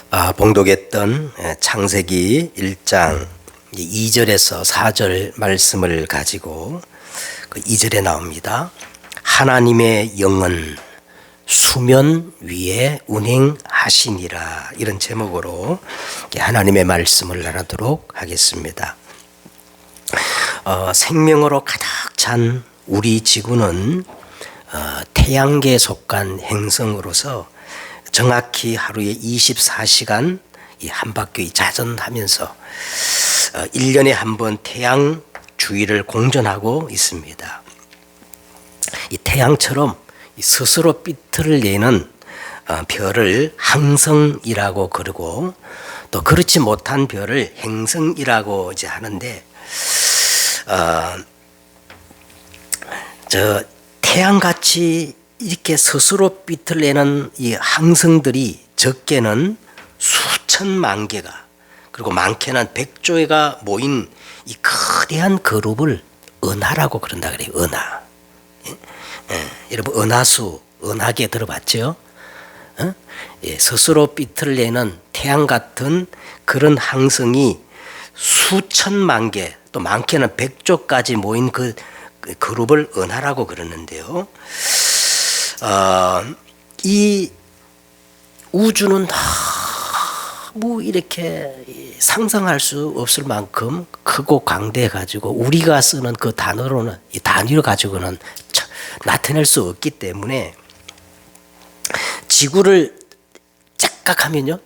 봉독했던 창세기 1장 2절에서 4절 말씀을 가지고 그 2절에 나옵니다. 하나님의 영은 수면 위에 운행하시니라, 이런 제목으로 하나님의 말씀을 나누도록 하겠습니다. 생명으로 가득 찬 우리 지구는 태양계에 속한 행성으로서 정확히 하루에 24시간 이 한 바퀴 자전하면서 1년에 한 번 태양 주위를 공전하고 있습니다. 이 태양처럼 스스로 빛을 내는 별을 항성이라고 그러고, 또 그렇지 못한 별을 행성이라고 이제 하는데, 태양같이 이렇게 스스로 빛을 내는 이 항성들이 적게는 수천만 개가, 그리고 많게는 100조가 모인 이 거대한 그룹을 은하라고 그런다 그래요. 은하. 여러분, 은하수, 은하계 들어봤죠? 스스로 빛을 내는 태양 같은 그런 항성이 수천만 개, 또 많게는 100조까지 모인 그 그룹을 은하라고 그러는데요. 이 우주는 너무 이렇게 상상할 수 없을 만큼 크고 광대해 가지고 우리가 쓰는 그 단어로는, 이 단위로 가지고는 나타낼 수 없기 때문에, 지구를 착각하면요,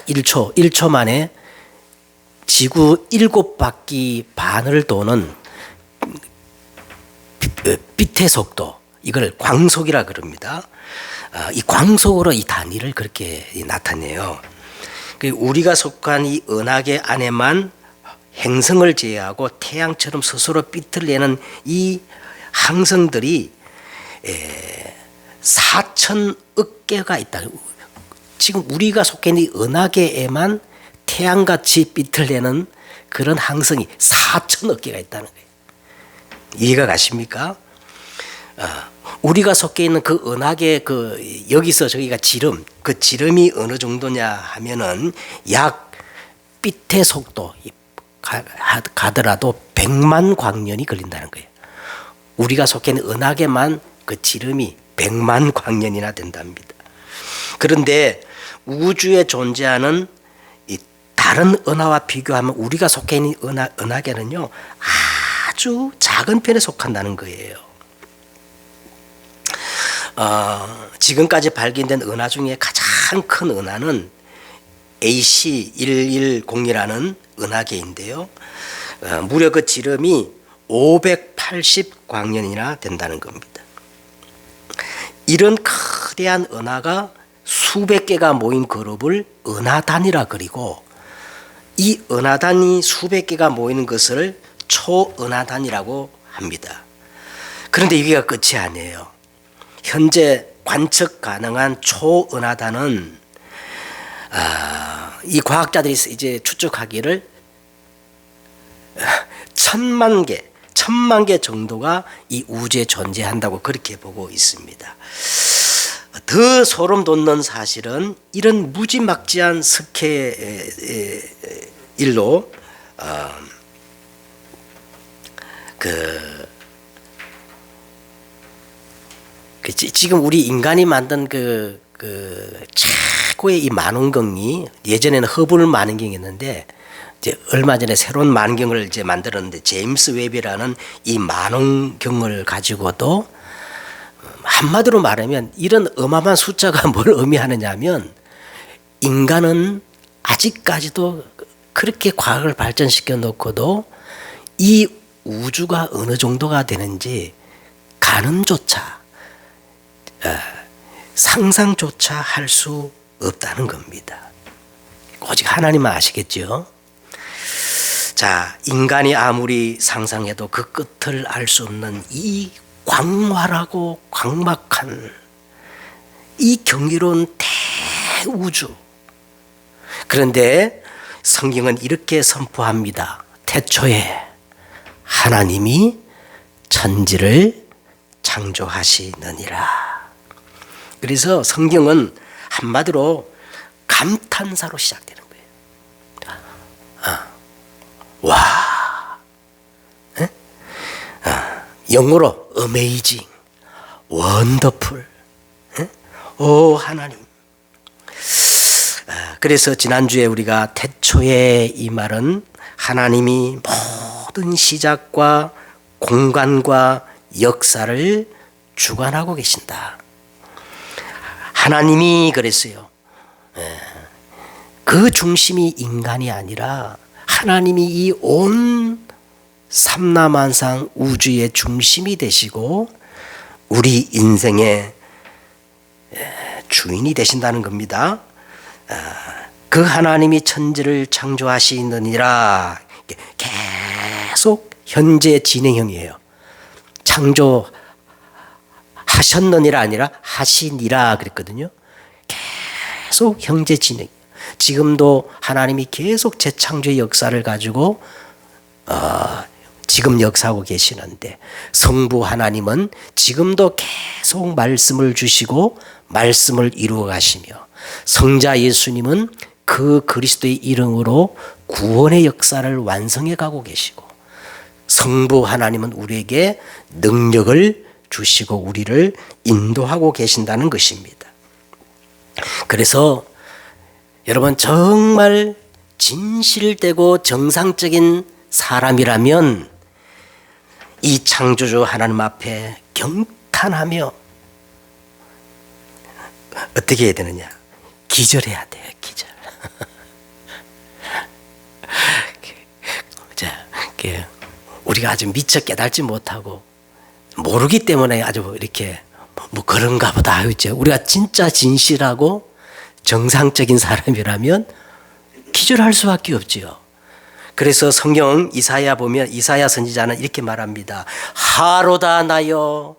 1초 만에 지구 7바퀴 반을 도는 빛의 속도, 이걸 광속이라 그럽니다. 이 광속으로 이 단위를 그렇게 나타내요. 우리가 속한 이 은하계 안에만 행성을 제외하고 태양처럼 스스로 빛을 내는 이 항성들이 4천억 개가 있다. 지금 우리가 속해 있는 이 은하계에만 태양같이 빛을 내는 그런 항성이 4천억 개가 있다는 거예요. 이해가 가십니까? 우리가 속해 있는 그 은하계, 여기서 저기가 지름, 그 지름이 어느 정도냐 하면은 약 빛의 속도 가더라도 100만 광년이 걸린다는 거예요. 우리가 속해 있는 은하계만 그 지름이 100만 광년이나 된답니다. 그런데 우주에 존재하는 이 다른 은하와 비교하면 우리가 속해 있는 은하계는요, 아주 작은 편에 속한다는 거예요. 지금까지 발견된 은하 중에 가장 큰 은하는 AC110이라는 은하계인데요. 무려 그 지름이 580광년이나 된다는 겁니다. 이런 거대한 은하가 수백 개가 모인 그룹을 은하단이라 그리고, 이 은하단이 수백 개가 모이는 것을 초은하단이라고 합니다. 그런데 이게 끝이 아니에요. 현재 관측 가능한 초은하단은 이 과학자들이 이제 추측하기를 1000만 개 정도가 이 우주에 존재한다고 그렇게 보고 있습니다. 더 소름 돋는 사실은 이런 무지막지한 스케일로 지금 우리 인간이 만든 최고의 이 만원경이, 예전에는 허블 만원경이었는데 이제 얼마 전에 새로운 만원경을 이제 만들었는데, 제임스 웹이라는 이 만원경을 가지고도, 한마디로 말하면 이런 어마어마한 숫자가 뭘 의미하느냐면, 인간은 아직까지도 그렇게 과학을 발전시켜 놓고도 이 우주가 어느 정도가 되는지 가늠조차, 상상조차 할 수 없다는 겁니다. 오직 하나님만 아시겠죠? 자, 인간이 아무리 상상해도 그 끝을 알 수 없는 이 광활하고 광막한 이 경이로운 대우주. 그런데 성경은 이렇게 선포합니다. 태초에 하나님이 천지를 창조하시느니라. 그래서 성경은 한마디로 감탄사로 시작되는 거예요. 와, 영어로 amazing, wonderful, 오 하나님. 그래서 지난주에 우리가 태초에 이 말은 하나님이 모든 시작과 공간과 역사를 주관하고 계신다. 하나님이 그랬어요. 그 중심이 인간이 아니라 하나님이 이 온 삼라만상 우주의 중심이 되시고 우리 인생의 주인이 되신다는 겁니다. 그 하나님이 천지를 창조하시느니라. 계속 현재 진행형이에요. 창조하셨느니라 아니라 하시니라 그랬거든요. 계속 현재 진행. 지금도 하나님이 계속 재창조의 역사를 가지고 지금 역사하고 계시는데, 성부 하나님은 지금도 계속 말씀을 주시고 말씀을 이루어 가시며, 성자 예수님은 그 그리스도의 이름으로 구원의 역사를 완성해 가고 계시고, 성부 하나님은 우리에게 능력을 주시고 우리를 인도하고 계신다는 것입니다. 그래서 여러분, 정말 진실되고 정상적인 사람이라면 이 창조주 하나님 앞에 경탄하며 어떻게 해야 되느냐? 기절해야 돼요. 기절. 자, 우리가 아주 미처 깨달지 못하고 모르기 때문에 아주 이렇게 뭐 그런가 보다 하죠. 우리가 진짜 진실하고 정상적인 사람이라면 기절할 수밖에 없지요. 그래서 성경 이사야 보면 이사야 선지자는 이렇게 말합니다. 하로다 나여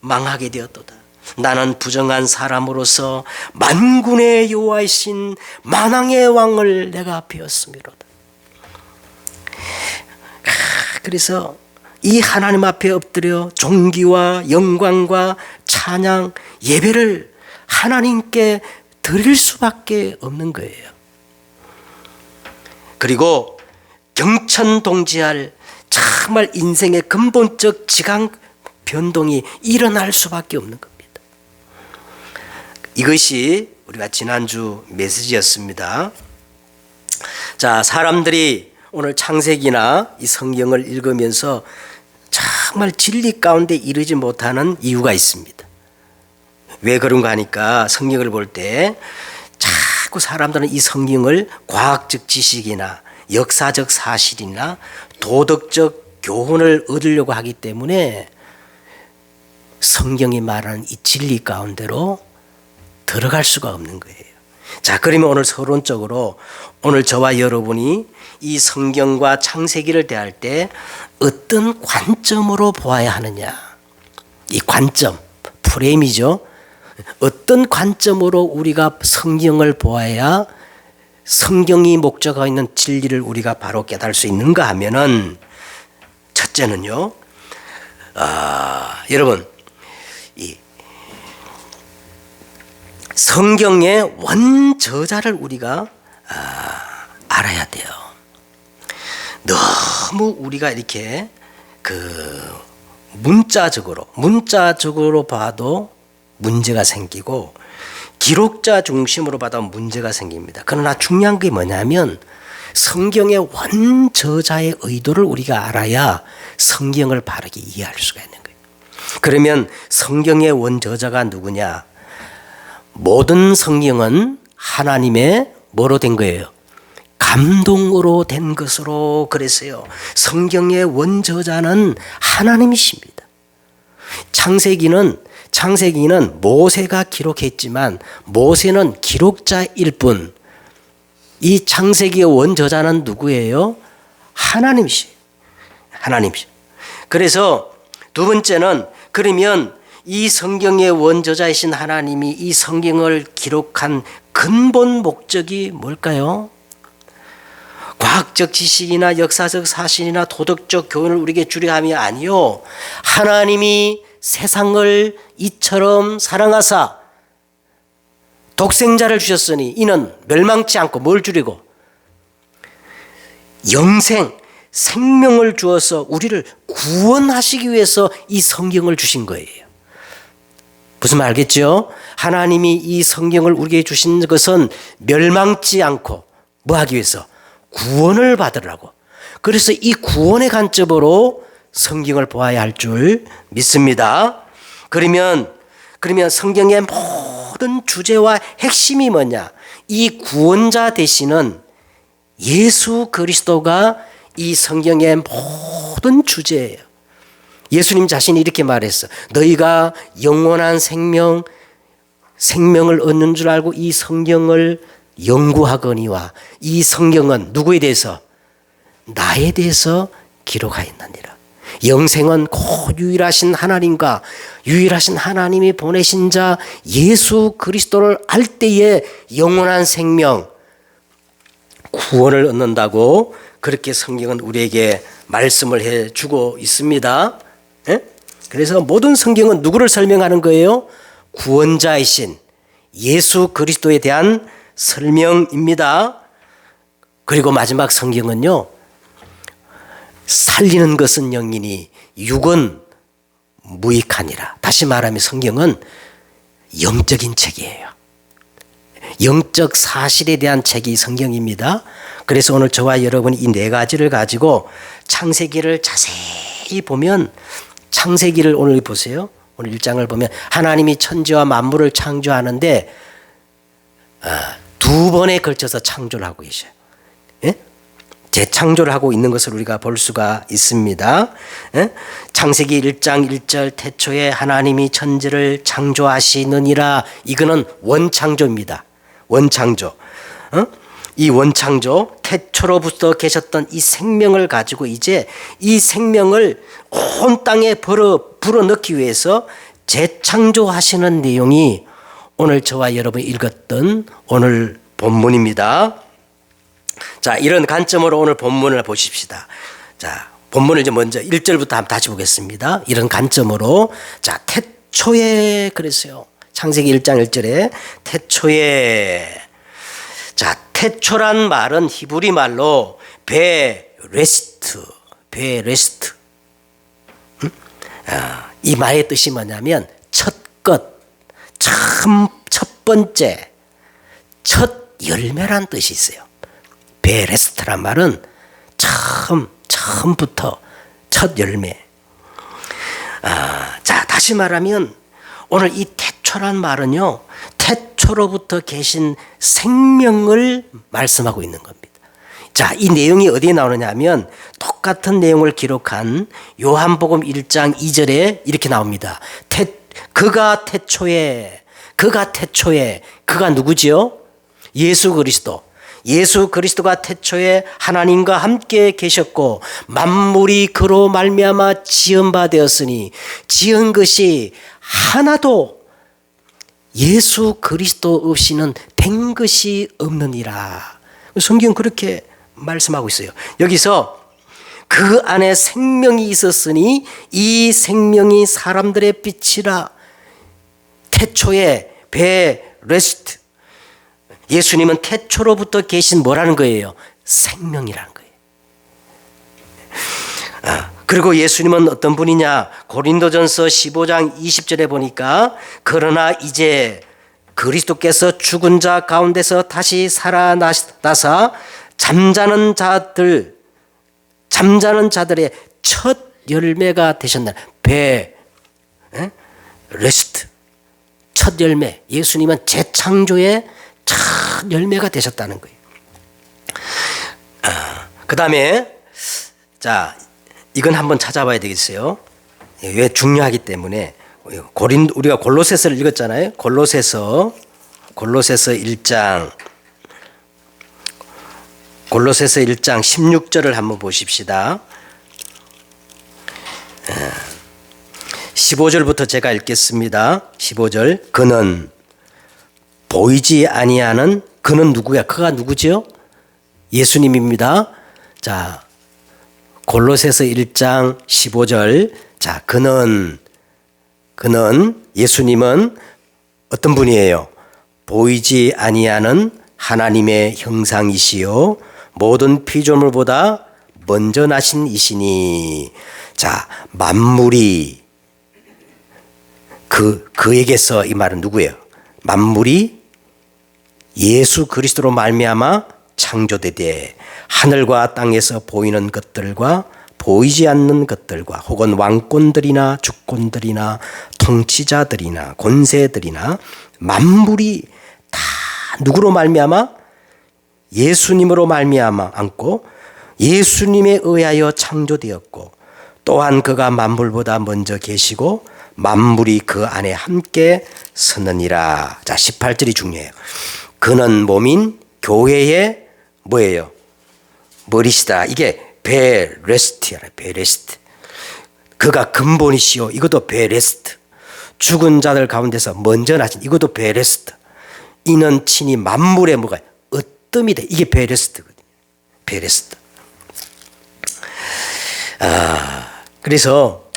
망하게 되었도다. 나는 부정한 사람으로서 만군의 여호와이신 만왕의 왕을 내가 배웠음이로다. 그래서 이 하나님 앞에 엎드려 존귀와 영광과 찬양, 예배를 하나님께 드릴 수밖에 없는 거예요. 그리고 경천동지할 정말 인생의 근본적 지강 변동이 일어날 수밖에 없는 겁니다. 이것이 우리가 지난주 메시지였습니다. 자, 사람들이 오늘 창세기나 이 성경을 읽으면서 정말 진리 가운데 이르지 못하는 이유가 있습니다. 왜 그런가 하니까 성경을 볼 때 자꾸 사람들은 이 성경을 과학적 지식이나 역사적 사실이나 도덕적 교훈을 얻으려고 하기 때문에 성경이 말하는 이 진리 가운데로 들어갈 수가 없는 거예요. 자, 그러면 오늘 서론적으로 오늘 저와 여러분이 이 성경과 창세기를 대할 때 어떤 관점으로 보아야 하느냐. 이 관점, 프레임이죠. 어떤 관점으로 우리가 성경을 보아야 성경이 목적하고 있는 진리를 우리가 바로 깨달을 수 있는가 하면은, 첫째는요, 여러분, 이 성경의 원저자를 우리가 알아야 돼요. 너무 우리가 이렇게 문자적으로 봐도 문제가 생기고 기록자 중심으로 봐도 문제가 생깁니다. 그러나 중요한 게 뭐냐면 성경의 원저자의 의도를 우리가 알아야 성경을 바르게 이해할 수가 있는 거예요. 그러면 성경의 원저자가 누구냐? 모든 성경은 하나님의 뭐로 된 거예요? 감동으로 된 것으로 그랬어요. 성경의 원저자는 하나님이십니다. 창세기는 모세가 기록했지만 모세는 기록자일 뿐, 이 창세기의 원저자는 누구예요? 하나님이시에요. 하나님이시에요. 그래서 두 번째는, 그러면 이 성경의 원저자이신 하나님이 이 성경을 기록한 근본 목적이 뭘까요? 과학적 지식이나 역사적 사실이나 도덕적 교훈을 우리에게 주려 함이 아니요, 하나님이 세상을 이처럼 사랑하사 독생자를 주셨으니 이는 멸망치 않고 뭘 주리고 영생, 생명을 주어서 우리를 구원하시기 위해서 이 성경을 주신 거예요. 무슨 말 알겠죠? 하나님이 이 성경을 우리에게 주신 것은 멸망치 않고 뭐 하기 위해서? 구원을 받으라고. 그래서 이 구원의 관점으로 성경을 보아야 할 줄 믿습니다. 그러면 성경의 모든 주제와 핵심이 뭐냐? 이 구원자 되시는 예수 그리스도가 이 성경의 모든 주제예요. 예수님 자신이 이렇게 말했어. 너희가 영원한 생명을 얻는 줄 알고 이 성경을 연구하거니와 이 성경은 누구에 대해서? 나에 대해서 기록하였느니라. 영생은 곧 유일하신 하나님과 유일하신 하나님이 보내신 자 예수 그리스도를 알 때에 영원한 생명, 구원을 얻는다고 그렇게 성경은 우리에게 말씀을 해주고 있습니다. 예? 그래서 모든 성경은 누구를 설명하는 거예요? 구원자이신 예수 그리스도에 대한 설명입니다. 그리고 마지막 성경은요, 살리는 것은 영이니 육은 무익하니라. 다시 말하면 성경은 영적인 책이에요. 영적 사실에 대한 책이 성경입니다. 그래서 오늘 저와 여러분이 이 네 가지를 가지고 창세기를 자세히 보면, 창세기를 오늘 보세요. 오늘 1장을 보면 하나님이 천지와 만물을 창조하는데 두 번에 걸쳐서 창조를 하고 계셔요. 예? 재창조를 하고 있는 것을 우리가 볼 수가 있습니다. 예? 창세기 1장 1절 태초에 하나님이 천지를 창조하시느니라. 이거는 원창조입니다. 원창조. 이 원창조, 태초로부터 계셨던 이 생명을 가지고 이제 이 생명을 온 땅에 불어넣기 위해서 재창조하시는 내용이 오늘 저와 여러분이 읽었던 오늘 본문입니다. 자, 이런 관점으로 오늘 본문을 보십시다. 자, 본문을 이제 먼저 1절부터 한번 다시 보겠습니다. 이런 관점으로. 자, 태초에 그랬어요. 창세기 1장 1절에 태초에. 자, 태초란 말은 히브리 말로 베레스트. 이 말의 뜻이 뭐냐면 첫 것, 첫 번째, 첫 열매란 뜻이 있어요. 베레스트란 말은 처음부터 첫 열매. 자, 다시 말하면 오늘 이 태초란 말은요, 태초로부터 계신 생명을 말씀하고 있는 겁니다. 자, 이 내용이 어디에 나오느냐 하면 똑같은 내용을 기록한 요한복음 1장 2절에 이렇게 나옵니다. 그가 태초에, 그가 누구지요? 예수 그리스도. 예수 그리스도가 태초에 하나님과 함께 계셨고 만물이 그로 말미암아 지은 바 되었으니 지은 것이 하나도 예수 그리스도 없이는 된 것이 없느니라. 성경 그렇게 말씀하고 있어요. 여기서 그 안에 생명이 있었으니 이 생명이 사람들의 빛이라. 태초에 베레스트. 예수님은 태초로부터 계신 뭐라는 거예요? 생명이라는 거예요. 그리고 예수님은 어떤 분이냐? 고린도전서 15장 20절에 보니까 그러나 이제 그리스도께서 죽은 자 가운데서 다시 살아나사 잠자는 자들의 첫 열매가 되셨나? 레스트. 첫 열매. 예수님은 재창조의 첫 열매가 되셨다는 거예요. 그 다음에 자, 이건 한번 찾아봐야 되겠어요. 왜 중요하기 때문에. 우리가 골로새서를 읽었잖아요. 골로새서 1장 16절을 한번 보십시다. 15절부터 제가 읽겠습니다. 15절. 그는 보이지 아니하는, 그는 누구야? 그가 누구죠? 예수님입니다. 자, 골로새서 1장 15절. 자, 그는 예수님은 어떤 분이에요? 보이지 아니하는 하나님의 형상이시요 모든 피조물보다 먼저 나신 이시니. 자, 만물이 그에게서, 이 말은 누구예요? 만물이 예수 그리스도로 말미암아 창조되되 하늘과 땅에서 보이는 것들과 보이지 않는 것들과 혹은 왕권들이나 주권들이나 통치자들이나 권세들이나 만물이 다 누구로 말미암아? 예수님으로 말미암아 않고 예수님에 의하여 창조되었고 또한 그가 만물보다 먼저 계시고 만물이 그 안에 함께 서느니라. 자, 18절이 중요해요. 그는 몸인 교회의 뭐예요? 머리시다. 이게 베레스트야. 베레스트. 그가 근본이시요. 이것도 베레스트. 죽은 자들 가운데서 먼저 나신 이것도 베레스트. 이는 친히 만물의 뭐가 으뜸이 돼. 이게 베레스트거든요. 베레스트. 그래서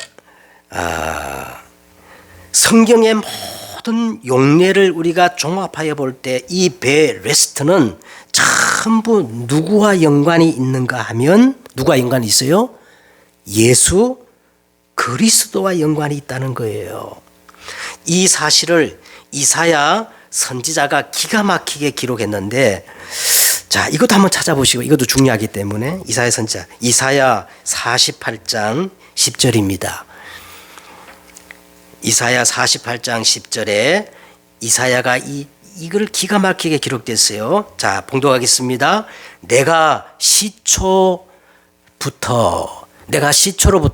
성경의 모든 용례를 우리가 종합하여 볼 때 이 베레스트는 전부 누구와 연관이 있는가 하면 누구와 연관이 있어요? 예수 그리스도와 연관이 있다는 거예요. 이 사실을 이사야 선지자가 기가 막히게 기록했는데, 자, 이것도 한번 찾아보시고, 이것도 중요하기 때문에 이사야 선지자 이사야 48장 10절입니다. 이사야 48장 10절에 이사야가 이걸 기가 막히게 기록됐어요. 자, 봉독하겠습니다. 내가 시초로부터,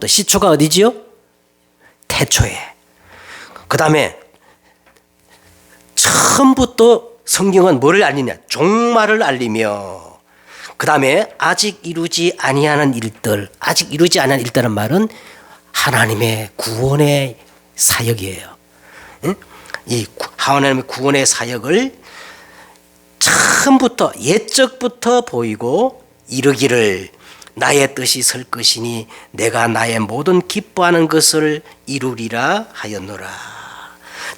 시초가 어디지요? 태초에. 그 다음에 처음부터 성경은 뭐를 알리냐? 종말을 알리며, 그 다음에 아직 이루지 아니하는 일들, 아직 이루지 아니하는 일들은 말은 하나님의 구원의 사역이에요. 응? 이 하나님의 구원의 사역을 처음부터 옛적부터 보이고 이르기를 나의 뜻이 설 것이니 내가 나의 모든 기뻐하는 것을 이루리라 하였노라.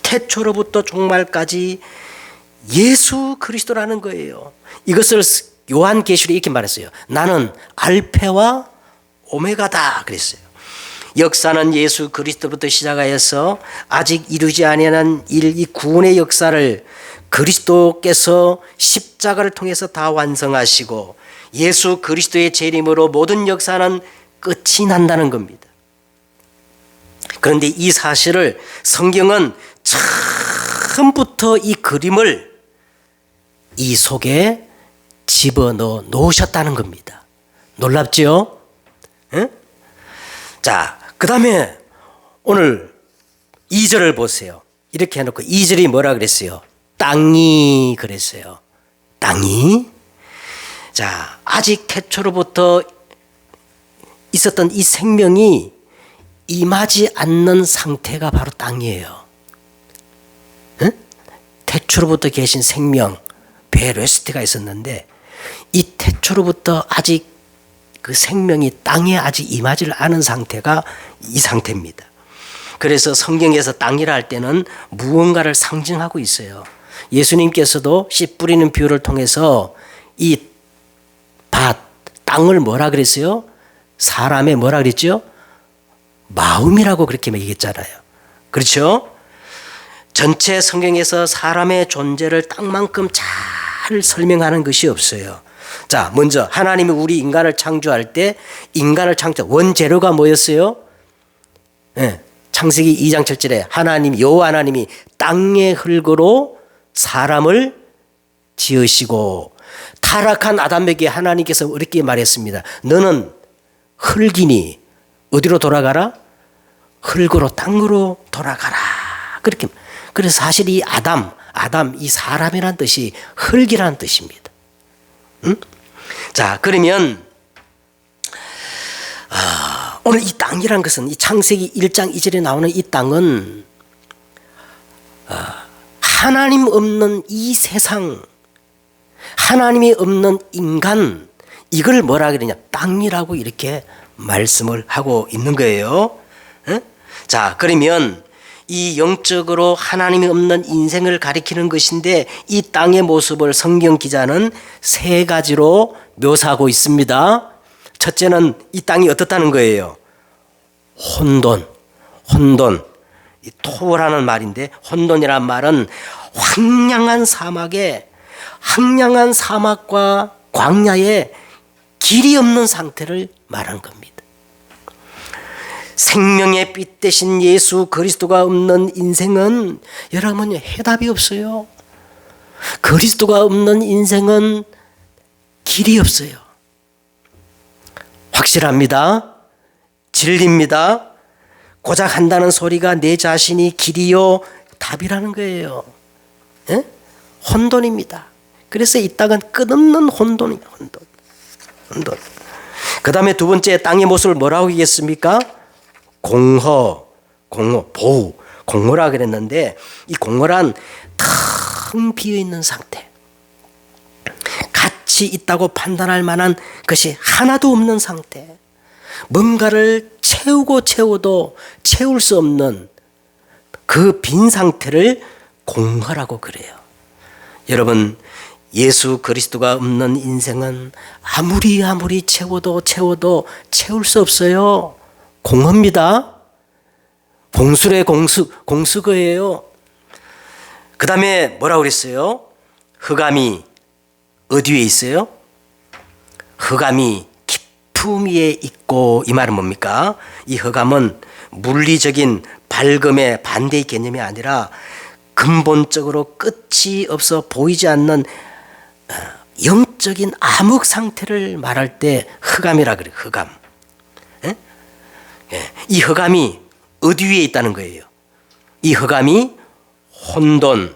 태초로부터 종말까지 예수 그리스도라는 거예요. 이것을 요한계시록에 이렇게 말했어요. 나는 알페와 오메가다 그랬어요. 역사는 예수 그리스도부터 시작하여서 아직 이루지 아니한 이 구원의 역사를 그리스도께서 십자가를 통해서 다 완성하시고 예수 그리스도의 재림으로 모든 역사는 끝이 난다는 겁니다. 그런데 이 사실을 성경은 처음부터 이 그림을 이 속에 집어넣어 놓으셨다는 겁니다. 놀랍지요? 응? 자, 그 다음에 오늘 2절을 보세요. 이렇게 해놓고 2절이 뭐라 그랬어요? 땅이 그랬어요. 땅이. 자, 아직 태초로부터 있었던 이 생명이 임하지 않는 상태가 바로 땅이에요. 응? 태초로부터 계신 생명, 베레스트가 있었는데 이 태초로부터 아직 그 생명이 땅에 아직 임하지 않은 상태가 이 상태입니다. 그래서 성경에서 땅이라 할 때는 무언가를 상징하고 있어요. 예수님께서도 씨 뿌리는 비유를 통해서 이 땅을 뭐라 그랬어요? 사람의 뭐라 그랬죠? 마음이라고 그렇게 얘기했잖아요. 그렇죠? 전체 성경에서 사람의 존재를 땅만큼 잘 설명하는 것이 없어요. 자, 먼저 하나님이 우리 인간을 창조할 때 인간을 원재료가 뭐였어요? 네, 창세기 2장 7절에 여호와 하나님이 땅의 흙으로 사람을 지으시고 타락한 아담에게 하나님께서 이렇게 말했습니다. 너는 흙이니 어디로 돌아가라? 흙으로 땅으로 돌아가라. 그렇게. 그래서 사실 이 아담 이 사람이란 뜻이 흙이라는 뜻입니다. 응? 자, 그러면 오늘 이 땅이란 것은 이 창세기 1장 2절에 나오는 이 땅은 하나님 없는 이 세상, 하나님이 없는 인간, 이걸 뭐라 그러냐? 땅이라고 이렇게 말씀을 하고 있는 거예요. 응? 자, 그러면 이 영적으로 하나님이 없는 인생을 가리키는 것인데 이 땅의 모습을 성경 기자는 세 가지로 묘사하고 있습니다. 첫째는 이 땅이 어떻다는 거예요? 혼돈. 이 토라는 말인데 혼돈이란 말은 황량한 사막과 광야에 길이 없는 상태를 말하는 겁니다. 생명의 빛 대신 예수 그리스도가 없는 인생은 여러분 해답이 없어요. 그리스도가 없는 인생은 길이 없어요. 확실합니다. 진리입니다. 고작 한다는 소리가 내 자신이 길이요 답이라는 거예요. 에? 혼돈입니다. 그래서 이 땅은 끝없는 혼돈이에요. 혼돈. 그 다음에 두 번째 땅의 모습을 뭐라고 얘기했습니까? 공허, 보호, 공허라 그랬는데 이 공허란 텅 비어있는 상태. 가치 있다고 판단할 만한 것이 하나도 없는 상태. 뭔가를 채워도 채울 수 없는 그 빈 상태를 공허라고 그래요. 여러분, 예수 그리스도가 없는 인생은 아무리 채워도 채울 수 없어요. 공허입니다. 공술의 공수거예요. 그 다음에 뭐라고 그랬어요? 흑암이 어디 위에 있어요? 흑암이 깊음 위에 있고, 이 말은 뭡니까? 이 흑암은 물리적인 밝음의 반대의 개념이 아니라 근본적으로 끝이 없어 보이지 않는 영적인 암흑 상태를 말할 때 흑암이라 그래요. 흑암. 예? 예. 이 흑암이 어디 위에 있다는 거예요? 이 흑암이 혼돈,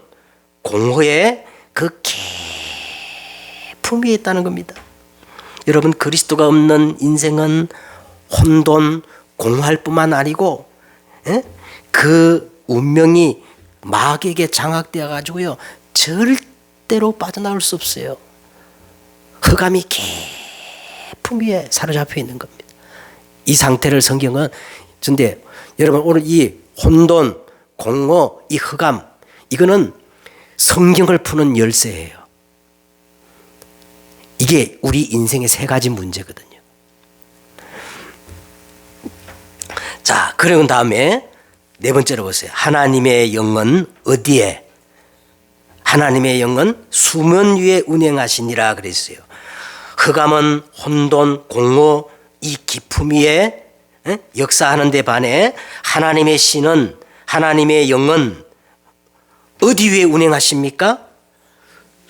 공허의 그 깊음 위에 있다는 겁니다. 여러분, 그리스도가 없는 인생은 혼돈, 공허할 뿐만 아니고, 예? 그 운명이 마귀에게 장악되어 가지고요 절대로 빠져나올 수 없어요. 흑암이 깊음 위에 사로잡혀 있는 겁니다. 이 상태를 성경은 근데 여러분, 오늘 이 혼돈, 공허, 이 흑암, 이거는 성경을 푸는 열쇠예요. 이게 우리 인생의 세 가지 문제거든요. 자, 그런 다음에 네 번째로 보세요. 하나님의 영은 어디에? 하나님의 영은 수면 위에 운행하시니라 그랬어요. 흑암은 혼돈, 공허, 이 깊음 위에 역사하는 데 반해 하나님의 신은, 하나님의 영은 어디 위에 운행하십니까?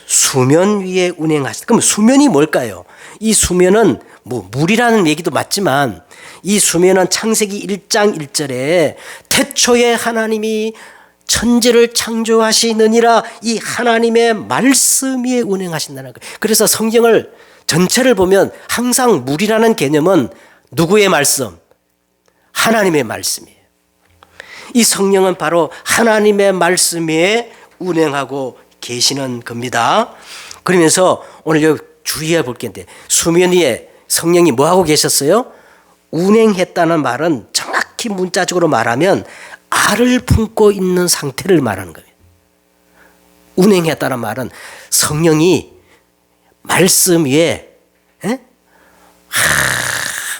수면 위에 운행하시다. 그럼 수면이 뭘까요? 이 수면은 뭐 물이라는 얘기도 맞지만 이 수면은 창세기 1장 1절에 태초에 하나님이 천지를 창조하시느니라, 이 하나님의 말씀 위에 운행하신다는 거예요. 그래서 성경을 전체를 보면 항상 물이라는 개념은 누구의 말씀? 하나님의 말씀이에요. 이 성령은 바로 하나님의 말씀 위에 운행하고 계시는 겁니다. 그러면서 오늘 여기 주의해 볼 게 있는데, 수면 위에 성령이 뭐 하고 계셨어요? 운행했다는 말은 정확히 문자적으로 말하면 알을 품고 있는 상태를 말하는 거예요. 운행했다는 말은 성령이 말씀 위에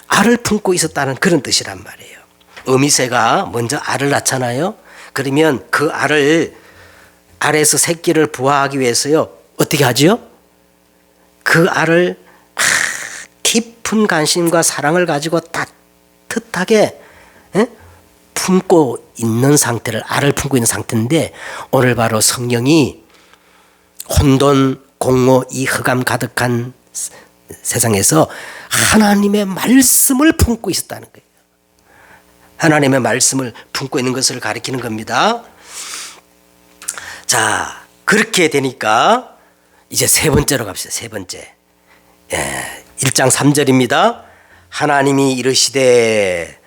알을 품고 있었다는 그런 뜻이란 말이에요. 어미새가 먼저 알을 낳잖아요. 그러면 그 알에서 새끼를 부화하기 위해서요, 어떻게 하지요? 그 알을 깊은 관심과 사랑을 가지고 따뜻하게 품고 있는 상태를, 알을 품고 있는 상태인데, 오늘 바로 성령이 혼돈, 공허, 이 흑암 가득한 세상에서 하나님의 말씀을 품고 있었다는 거예요. 하나님의 말씀을 품고 있는 것을 가리키는 겁니다. 자, 그렇게 되니까 이제 세 번째로 갑시다. 세 번째. 1장 3절입니다. 하나님이 이르시되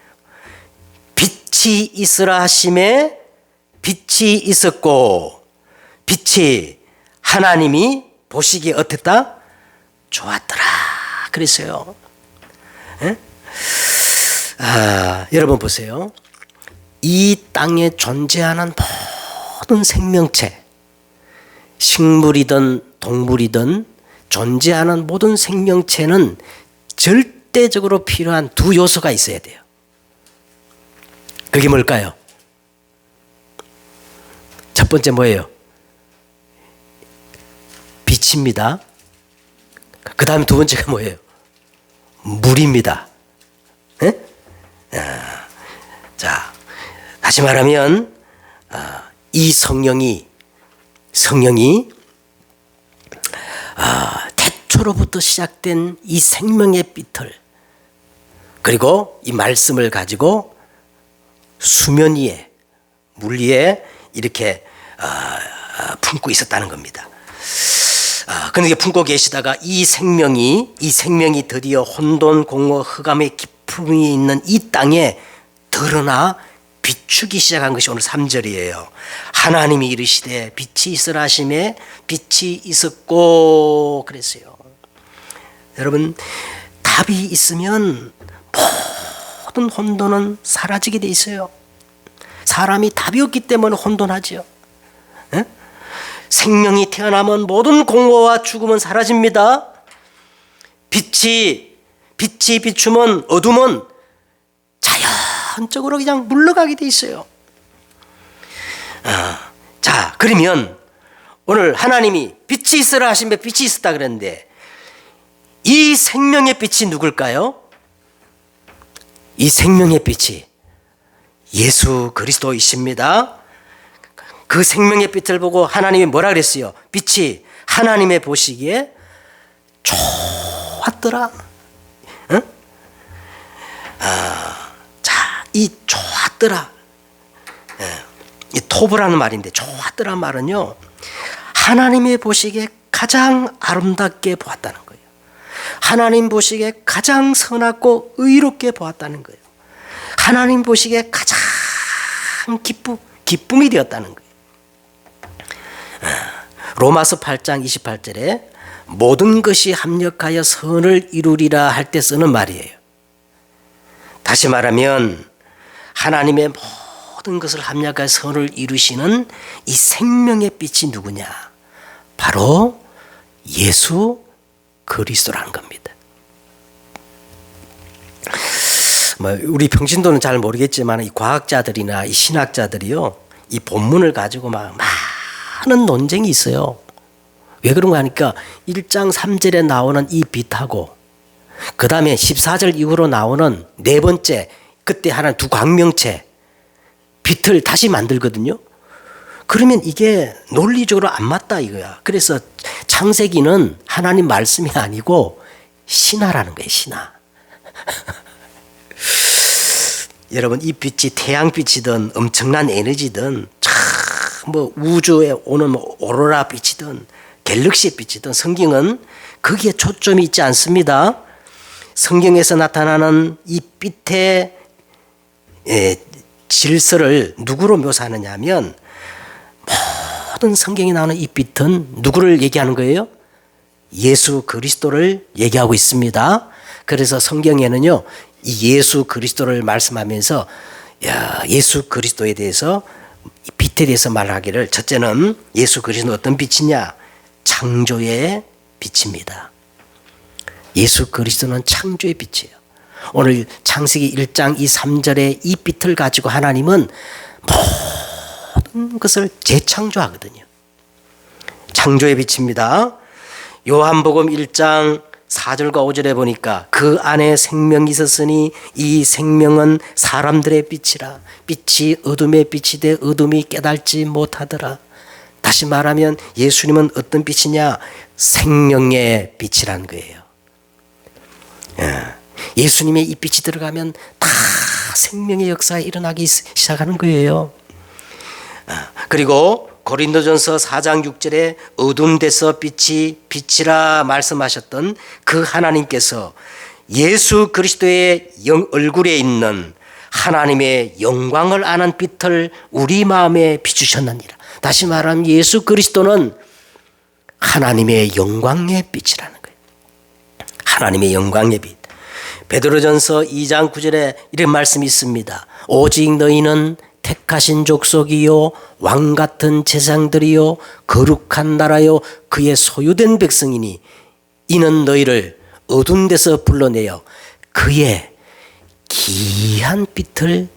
빛이 있으라 하심에 빛이 있었고, 빛이 하나님이 보시기에 어땠다? 좋았더라 그랬어요. 여러분 보세요. 이 땅에 존재하는 모든 생명체, 식물이든 동물이든 존재하는 모든 생명체는 절대적으로 필요한 두 요소가 있어야 돼요. 그게 뭘까요? 첫 번째 뭐예요? 빛입니다. 그 다음에 두 번째가 뭐예요? 물입니다. 네? 자, 다시 말하면 이 성령이 태초로부터 시작된 이 생명의 빛을, 그리고 이 말씀을 가지고 수면 위에, 물 위에 이렇게 품고 있었다는 겁니다. 그런데 품고 계시다가 이 생명이 드디어 혼돈, 공허, 흑암의 깊음이 있는 이 땅에 드러나 비추기 시작한 것이 오늘 3절이에요. 하나님이 이르시되 빛이 있으라 하시매 빛이 있었고 그랬어요. 여러분, 답이 있으면 모든 혼돈은 사라지게 돼 있어요. 사람이 답이 없기 때문에 혼돈하지요. 에? 생명이 태어나면 모든 공허와 죽음은 사라집니다. 빛이 비추면 어둠은 자연적으로 그냥 물러가게 돼 있어요. 자, 그러면 오늘 하나님이 빛이 있으라 하시면 빛이 있었다 그랬는데 이 생명의 빛이 누굴까요? 이 생명의 빛이 예수 그리스도이십니다. 그 생명의 빛을 보고 하나님이 뭐라 그랬어요? 빛이 하나님의 보시기에 좋았더라. 응? 자, 이 좋았더라. 이 토브라는 말인데 좋았더라 말은요, 하나님의 보시기에 가장 아름답게 보았다는 거예요. 하나님 보시기에 가장 선하고 의롭게 보았다는 거예요. 하나님 보시기에 가장 기쁨이 되었다는 거예요. 로마서 8장 28절에 모든 것이 합력하여 선을 이루리라 할 때 쓰는 말이에요. 다시 말하면 하나님의 모든 것을 합력하여 선을 이루시는 이 생명의 빛이 누구냐? 바로 예수 그리스도라는 겁니다. 우리 평신도는 잘 모르겠지만 이 과학자들이나 이 신학자들이요, 이 본문을 가지고 막 많은 논쟁이 있어요. 왜 그런가 하니까 1장 3절에 나오는 이 빛하고 그 다음에 14절 이후로 나오는 네 번째, 그때 하나는 두 광명체 빛을 다시 만들거든요. 그러면 이게 논리적으로 안 맞다 이거야. 그래서 창세기는 하나님 말씀이 아니고 신화라는 거예요. 신화. 여러분, 이 빛이 태양빛이든 엄청난 에너지든 뭐 우주에 오는 오로라 빛이든 갤럭시의 빛이든 성경은 거기에 초점이 있지 않습니다. 성경에서 나타나는 이 빛의 질서를 누구로 묘사하느냐 하면 모든 성경에 나오는 이 빛은 누구를 얘기하는 거예요? 예수 그리스도를 얘기하고 있습니다. 그래서 성경에는요, 이 예수 그리스도를 말씀하면서 예수 그리스도에 대해서 빛에 대해서 말하기를, 첫째는 예수 그리스도는 어떤 빛이냐? 창조의 빛입니다. 예수 그리스도는 창조의 빛이에요. 오늘 창세기 1장 2, 3절의 이 빛을 가지고 하나님은 모든 것을 재창조하거든요. 창조의 빛입니다. 요한복음 1장 4절과 5절에 보니까 그 안에 생명이 있었으니 이 생명은 사람들의 빛이라. 빛이 어둠의 빛이 돼 어둠이 깨달지 못하더라. 다시 말하면 예수님은 어떤 빛이냐? 생명의 빛이라는 거예요. 예수님의 이 빛이 들어가면 다 생명의 역사가 일어나기 시작하는 거예요. 그리고 고린도전서 4장 6절에 어둠 데서 빛이라 말씀하셨던 그 하나님께서 예수 그리스도의 얼굴에 있는 하나님의 영광을 아는 빛을 우리 마음에 비추셨느니라. 다시 말하면 예수 그리스도는 하나님의 영광의 빛이라는 거예요. 하나님의 영광의 빛. 베드로전서 2장 9절에 이런 말씀이 있습니다. 오직 너희는 택하신 족속이요 왕 같은 제사장들이요 거룩한 나라요 그의 소유된 백성이니 이는 너희를 어두운 데서 불러내어 그의 귀한 빛을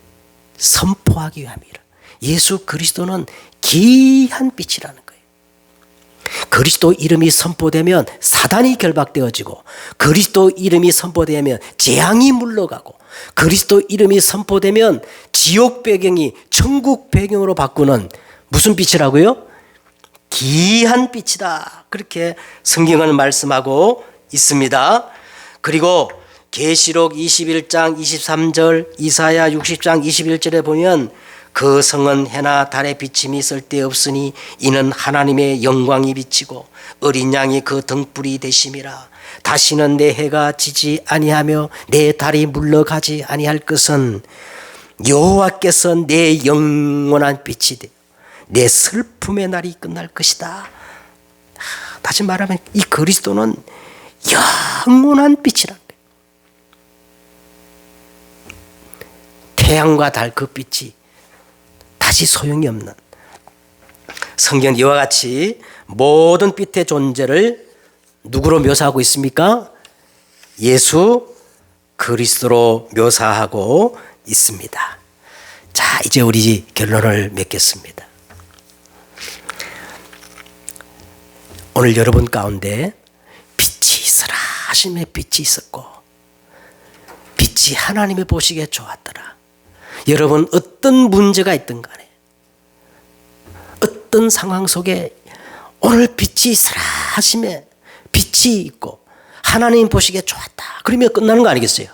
선포하기 위함이라. 예수 그리스도는 귀한 빛이라는 거예요. 그리스도 이름이 선포되면 사단이 결박되어지고, 그리스도 이름이 선포되면 재앙이 물러가고, 그리스도 이름이 선포되면 지옥 배경이 천국 배경으로 바꾸는 무슨 빛이라고요? 귀한 빛이다. 그렇게 성경은 말씀하고 있습니다. 그리고 계시록 21장 23절, 이사야 60장 21절에 보면 그 성은 해나 달의 비침이 쓸데없으니 이는 하나님의 영광이 비치고 어린 양이 그 등불이 되심이라. 다시는 내 해가 지지 아니하며 내 달이 물러가지 아니할 것은 여호와께서 내 영원한 빛이 되어 내 슬픔의 날이 끝날 것이다. 다시 말하면 이 그리스도는 영원한 빛이란 거예요. 태양과 달 그 빛이 다시 소용이 없는, 성경 이와 같이 모든 빛의 존재를 누구로 묘사하고 있습니까? 예수 그리스도로 묘사하고 있습니다. 자, 이제 우리 결론을 맺겠습니다. 오늘 여러분 가운데 빛이 있어라 하심의 빛이 있었고, 빛이 하나님이 보시기에 좋았더라. 여러분 어떤 문제가 있든 간에, 어떤 상황 속에 오늘 빛이 있어라 하심에 빛이 있고 하나님 보시기에 좋았다, 그러면 끝나는 거 아니겠어요?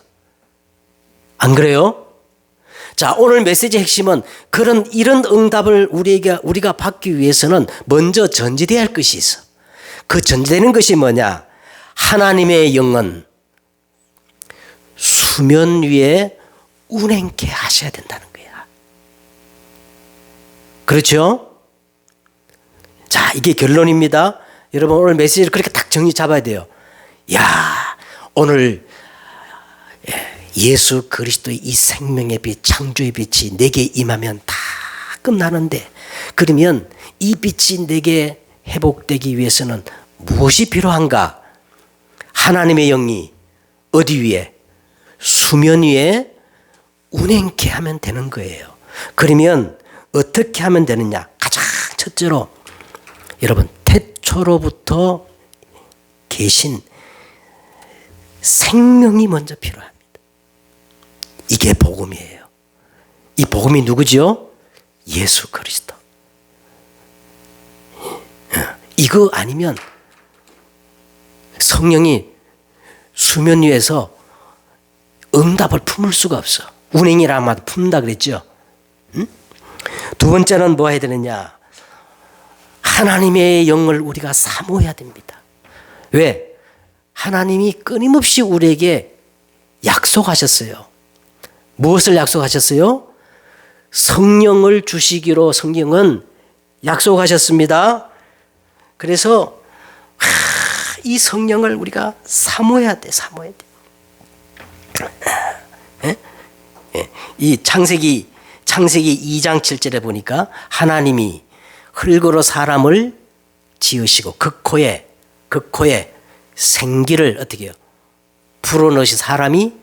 안 그래요? 자, 오늘 메시지의 핵심은 이런 응답을 우리가 받기 위해서는 먼저 전제되어야 할 것이 있어. 그 전제되는 것이 뭐냐? 하나님의 영은 수면 위에 운행케 하셔야 된다는 거야. 그렇죠? 자, 이게 결론입니다. 여러분 오늘 메시지를 그렇게 딱 정리 잡아야 돼요. 야, 오늘 예수 그리스도의 이 생명의 빛, 창조의 빛이 내게 임하면 다 끝나는데, 그러면 이 빛이 내게 회복되기 위해서는 무엇이 필요한가? 하나님의 영이 어디 위에? 수면 위에 운행케 하면 되는 거예요. 그러면 어떻게 하면 되느냐? 가장 첫째로 여러분 태초로부터 계신 생명이 먼저 필요합니다. 이게 복음이에요. 이 복음이 누구죠? 예수 그리스도. 이거 아니면 성령이 수면 위에서 응답을 품을 수가 없어. 운행이라 말 품다 그랬죠. 두 번째는 뭐 해야 되느냐? 하나님의 영을 우리가 사모해야 됩니다. 왜? 하나님이 끊임없이 우리에게 약속하셨어요. 무엇을 약속하셨어요? 성령을 주시기로 성경은 약속하셨습니다. 그래서 이 성령을 우리가 사모해야 돼. 사모해야 돼. 이 창세기 2장 7절에 보니까 하나님이 흙으로 사람을 지으시고 그 코에 생기를 어떻게 해요? 불어넣으시 사람이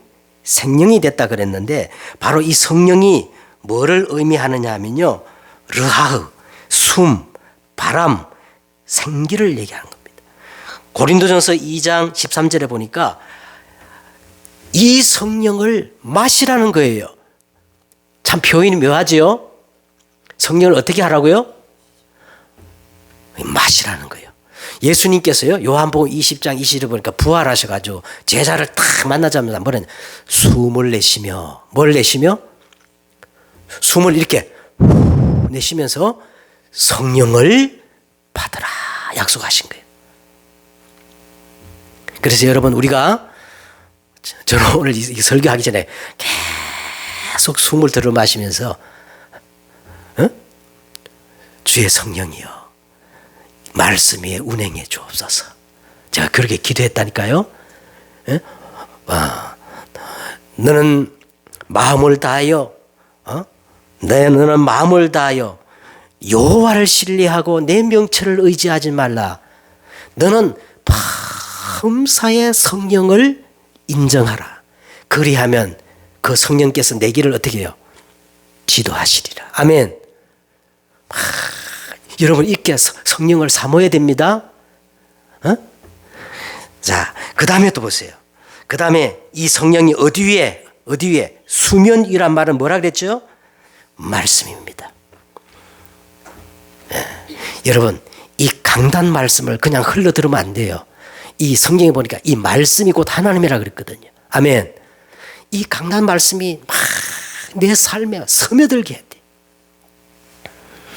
생명이 됐다 그랬는데, 바로 이 성령이 뭐를 의미하느냐 하면요, 르하흐, 숨, 바람, 생기를 얘기하는 겁니다. 고린도전서 2장 13절에 보니까 이 성령을 마시라는 거예요. 참 표현이 묘하지요? 성령을 어떻게 하라고요? 마시라는 거예요. 예수님께서요, 요한복음 20장 20절에 보니까 부활하셔가지고 제자를 딱 만나자마자 뭐랬냐? 숨을 내쉬며, 뭘 내쉬며? 숨을 이렇게 내쉬면서 성령을 받으라 약속하신 거예요. 그래서 여러분, 우리가, 저는 오늘 이 설교하기 전에 계속 숨을 들어 마시면서 주의 성령이여 말씀 위에 운행해 주옵소서. 제가 그렇게 기도했다니까요. 너는 마음을 다하여 너는 마음을 다하여 여호와를 신뢰하고 내 명철을 의지하지 말라. 너는 범사의 성령을 인정하라. 그리하면 그 성령께서 내 길을 어떻게 해요? 지도하시리라. 아멘. 여러분 이렇게 성령을 사모해야 됩니다. 자, 그 다음에 또 보세요. 그 다음에 이 성령이 어디 위에 수면 위란 말은 뭐라 그랬죠? 말씀입니다. 여러분 이 강단 말씀을 그냥 흘러 들으면 안 돼요. 이 성경에 보니까 이 말씀이 곧 하나님이라 그랬거든요. 아멘. 이 강단 말씀이 막 내 삶에 스며들게 해야 돼.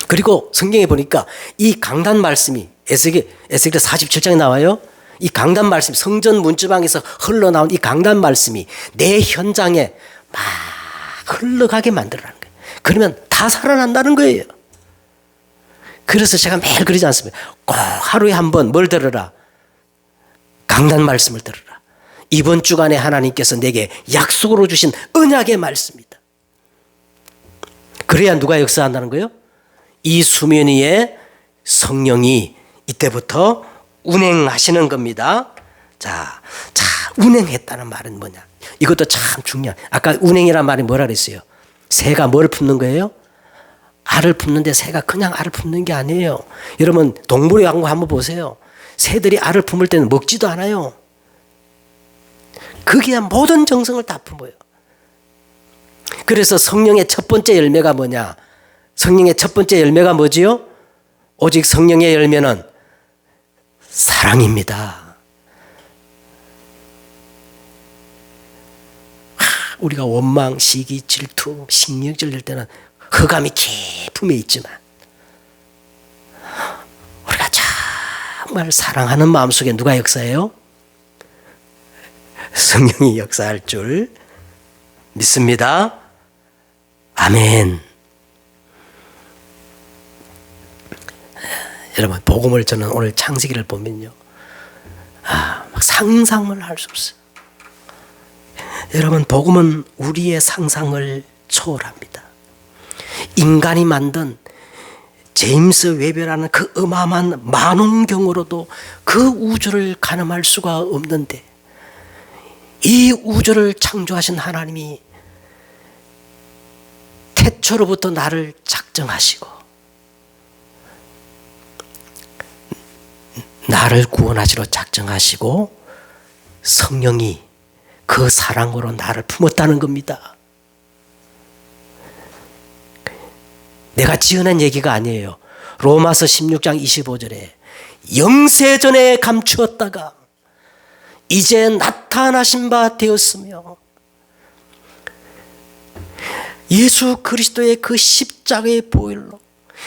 그리고 성경에 보니까 이 강단 말씀이 에스겔 47장에 나와요. 이 강단 말씀, 성전 문지방에서 흘러나온 이 강단 말씀이 내 현장에 막 흘러가게 만들어라는 거예요. 그러면 다 살아난다는 거예요. 그래서 제가 매일 그러지 않습니까? 꼭 하루에 한 번 뭘 들어라? 강단 말씀을 들어라. 이번 주간에 하나님께서 내게 약속으로 주신 언약의 말씀이다. 그래야 누가 역사한다는 거예요? 이 수면 위에 성령이 이때부터 운행하시는 겁니다. 자, 운행했다는 말은 뭐냐? 이것도 참 중요한. 아까 운행이란 말이 뭐라 그랬어요? 새가 뭘 품는 거예요? 알을 품는데 새가 그냥 알을 품는 게 아니에요. 여러분 동물의 왕국 한번 보세요. 새들이 알을 품을 때는 먹지도 않아요. 그게 모든 정성을 다 품어요. 그래서 성령의 첫 번째 열매가 뭐냐? 성령의 첫 번째 열매가 뭐지요? 오직 성령의 열매는 사랑입니다. 우리가 원망, 시기, 질투, 식욕질 낼 때는 흑암이 깊음에 있지만 우리가 정말 사랑하는 마음속에 누가 역사해요? 성령이 역사할 줄 믿습니다. 아멘. 여러분 복음을 저는 오늘 창세기를 보면요, 막 상상을 할 수 없어요. 여러분 복음은 우리의 상상을 초월합니다. 인간이 만든 제임스 웨버라는 그 어마어마한 만원경으로도 그 우주를 가늠할 수가 없는데 이 우주를 창조하신 하나님이 태초로부터 나를 작정하시고 나를 구원하시러 작정하시고 성령이 그 사랑으로 나를 품었다는 겁니다. 내가 지어낸 얘기가 아니에요. 로마서 16장 25절에 영세전에 감추었다가 이제 나타나신 바 되었으며 예수 그리스도의 그 십자가의 보혈로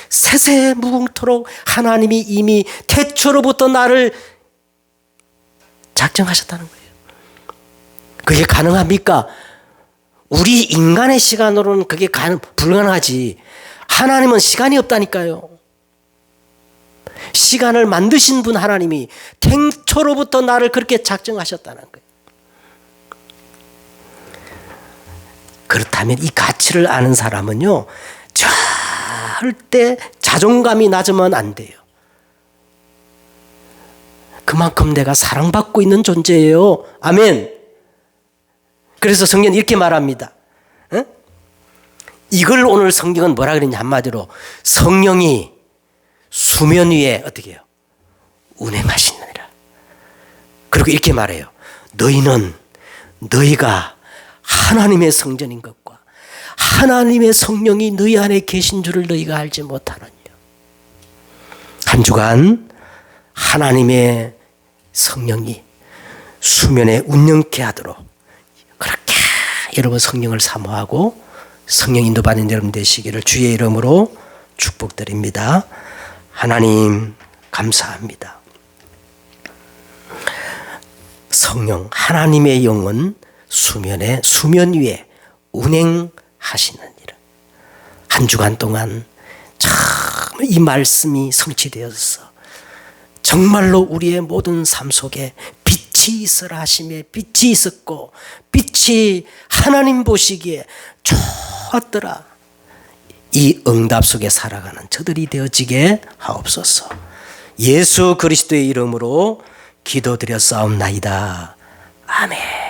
세세 무궁토록 하나님이 이미 태초로부터 나를 작정하셨다는 거예요. 그게 가능합니까? 우리 인간의 시간으로는 그게 불가능하지. 하나님은 시간이 없다니까요. 시간을 만드신 분 하나님이 태초로부터 나를 그렇게 작정하셨다는 거예요. 그렇다면 이 가치를 아는 사람은요, 절대 자존감이 낮으면 안 돼요. 그만큼 내가 사랑받고 있는 존재예요. 아멘. 그래서 성경은 이렇게 말합니다. 이걸 오늘 성경은 뭐라 그랬냐, 한마디로 성령이 수면 위에 어떻게 해요? 운행하시느니라. 그리고 이렇게 말해요. 너희가 하나님의 성전인 것과 하나님의 성령이 너희 안에 계신 줄을 너희가 알지 못하느냐. 한 주간 하나님의 성령이 수면에 운영케 하도록 그렇게 여러분 성령을 사모하고 성령 인도받는 여러분 되시기를 주의 이름으로 축복드립니다. 하나님 감사합니다. 성령 하나님의 영은 수면 위에 운행하시느니라. 한 주간 동안 참 이 말씀이 성취되어서 정말로 우리의 모든 삶 속에 빛이 있으라 하심에 빛이 있었고 빛이 하나님 보시기에 좋았더라. 이 응답 속에 살아가는 저들이 되어지게 하옵소서. 예수 그리스도의 이름으로 기도드렸사옵나이다. 아멘.